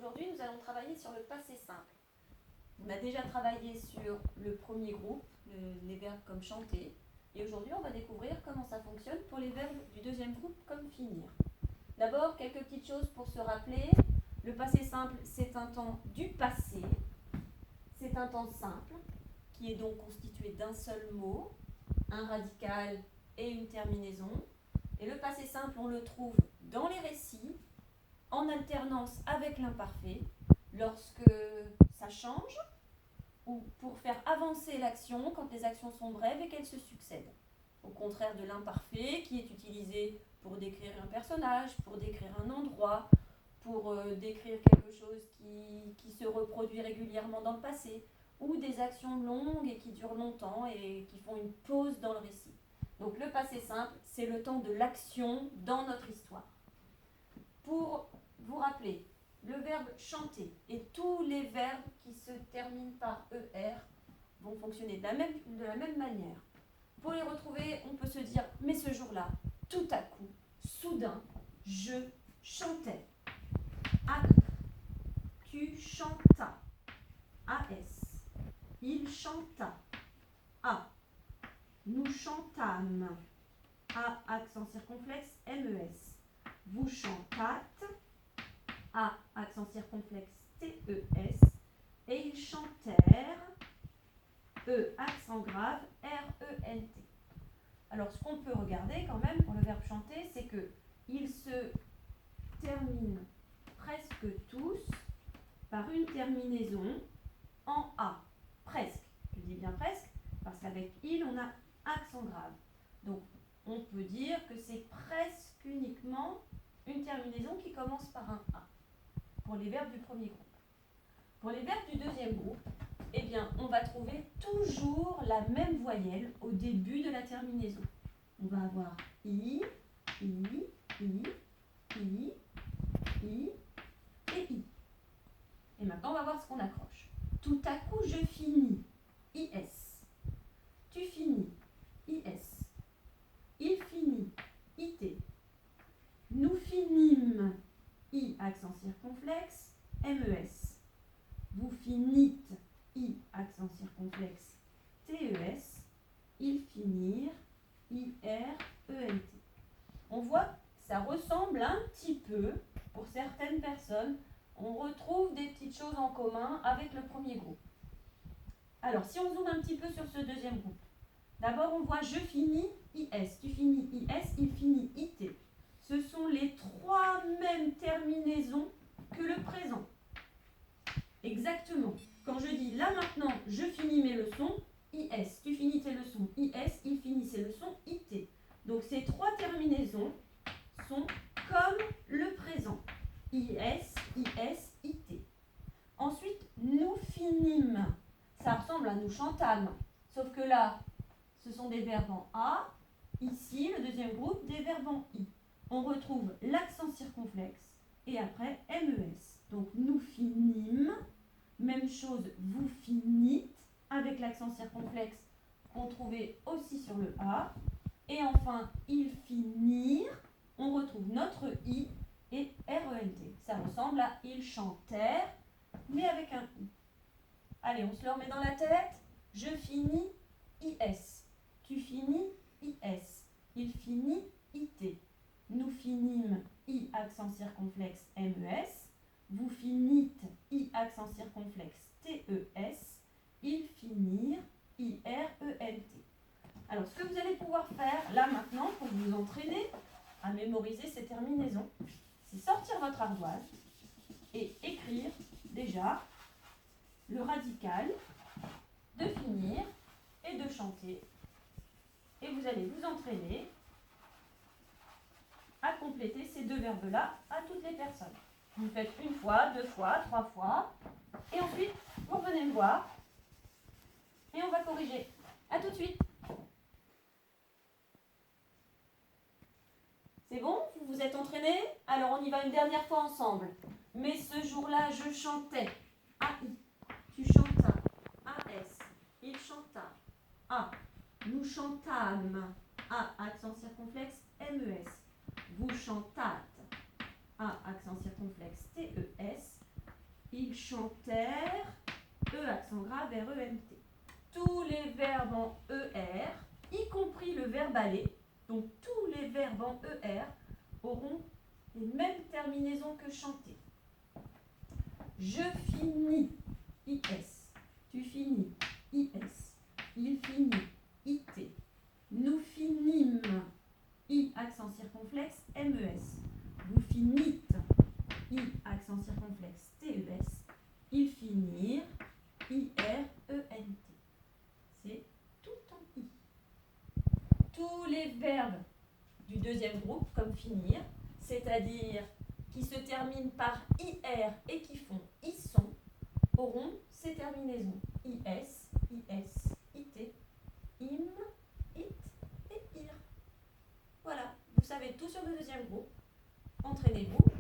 aujourd'hui, nous allons travailler sur le passé simple. On a déjà travaillé sur le premier groupe, les verbes comme chanter. Et aujourd'hui, on va découvrir comment ça fonctionne pour les verbes du deuxième groupe comme finir. D'abord, quelques petites choses pour se rappeler. Le passé simple, c'est un temps du passé. C'est un temps simple qui est donc constitué d'un seul mot, un radical et une terminaison. Et le passé simple, on le trouve dans les récits, en alternance avec l'imparfait, lorsque ça change, ou pour faire avancer l'action quand les actions sont brèves et qu'elles se succèdent. Au contraire de l'imparfait qui est utilisé pour décrire un personnage, pour décrire un endroit, pour décrire quelque chose qui se reproduit régulièrement dans le passé, ou des actions longues et qui durent longtemps et qui font une pause dans le récit. Donc le passé simple, c'est le temps de l'action dans notre histoire. Pour vous rappeler, le verbe chanter et tous les verbes qui se terminent par ER vont fonctionner de la même manière. Pour les retrouver, on peut se dire, mais ce jour-là, tout à coup, soudain, je chantais. A, tu chantas. AS, il chanta. A, nous chantâmes. A, accent circonflexe, MES. Vous chantâtes. A, accent circonflexe, TES. Et ils chantèrent. E, accent grave, RENT. Alors, ce qu'on peut regarder quand même pour le verbe chanter, c'est qu'il se termine presque tous par une terminaison en A. Presque. Je dis bien presque, parce qu'avec il, on a accent grave. Donc, on peut dire que c'est presque uniquement une terminaison qui commence par un A pour les verbes du premier groupe. Pour les verbes du deuxième groupe, eh bien, on va trouver toujours la même voyelle au début de la terminaison. On va avoir I et I. Et maintenant, on va voir ce qu'on accroche. Tout à coup, je finis. IS. Tu finis. IS. Il finit. IT. Nous finîmes. I, accent circonflexe. MES. Vous finîtes. I, accent circonflexe. TES. Ils finirent. IRENT. On voit que ça ressemble un petit peu, pour certaines personnes, on retrouve des petites choses en commun avec le premier groupe. Alors, si on zoome un petit peu sur ce deuxième groupe, d'abord on voit je finis IS, tu finis IS, il finit IT. Ce sont les trois mêmes terminaisons que le présent. Exactement. Quand je dis là maintenant, je finis mes leçons, IS, tu finis tes leçons, IS, il finit ses leçons, IT. Donc ces trois terminaisons sont comme le présent. IS, IT. Ensuite, nous finîmes. Ça ressemble à nous chantâmes. Sauf que là, ce sont des verbes en A. Ici, le deuxième groupe, des verbes en I. On retrouve l'accent circonflexe et après MES. Donc, nous finîmes. Même chose, vous finîtes avec l'accent circonflexe qu'on trouvait aussi sur le A. Et enfin, ils finirent. On retrouve notre I et RENT. Ça ressemble à ils chantèrent, mais avec un I. Allez, on se le remet dans la tête. Je finis IS. Tu finis IS. Il finit IT. Nous finîmes I accent circonflexe MES. Vous finîtes I accent circonflexe TES. Ils finirent IRENT. Alors, ce que vous allez pouvoir faire là maintenant pour vous entraîner à mémoriser ces terminaisons, c'est sortir votre ardoise et écrire déjà le radical de finir et de chanter. Et vous allez vous entraîner à compléter ces deux verbes-là à toutes les personnes. Vous faites une fois, deux fois, trois fois. Et ensuite, vous revenez me voir et on va corriger. À tout de suite. C'est bon? Vous vous êtes entraînés? Alors on y va une dernière fois ensemble. Mais ce jour-là, je chantais. AI. Tu chantas. AS. Il chanta. A. Nous chantâmes. A. Accent circonflexe. MES. Vous chantâtes. A. Accent circonflexe. TES. chantèrent, E accent grave, RENT. Tous les verbes en ER, y compris le verbe aller, donc tous les verbes en ER auront les mêmes terminaisons que chanter. Je finis, IS. Tu finis, IS. Il finit, IT. Nous finîmes, I accent circonflexe, MES. Vous finîtes, I accent circonflexe, TES. Ils finirent, IRENT. C'est tout en I. Tous les verbes du deuxième groupe, comme finir, c'est-à-dire qui se terminent par IR et qui font ISSON, auront ces terminaisons IS, IS, IT, IM, IT et IR. Voilà, vous savez tout sur le deuxième groupe. Entraînez-vous.